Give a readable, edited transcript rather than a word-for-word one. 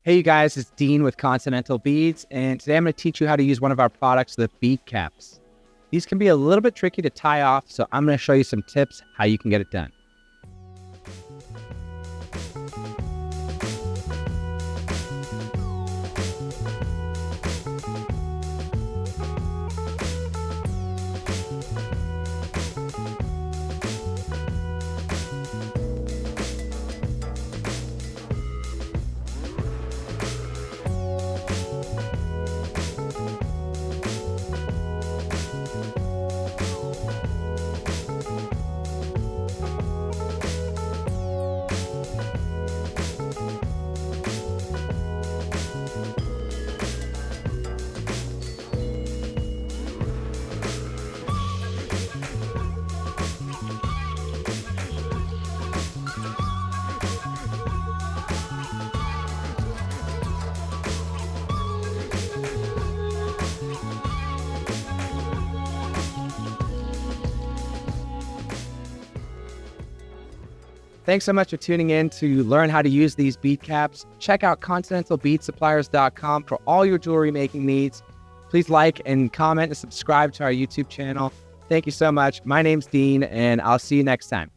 Hey, you guys, it's Dean with Continental Beads, and today I'm going to teach you how to use one of our products, the bead caps. These can be a little bit tricky to tie off, so I'm going to show you some tips how you can get it done. Thanks so much for tuning in to learn how to use these bead caps. Check out continentalbeadsuppliers.com for all your jewelry making needs. Please like and comment and subscribe to our YouTube channel. Thank you so much. My name's Dean, and I'll see you next time.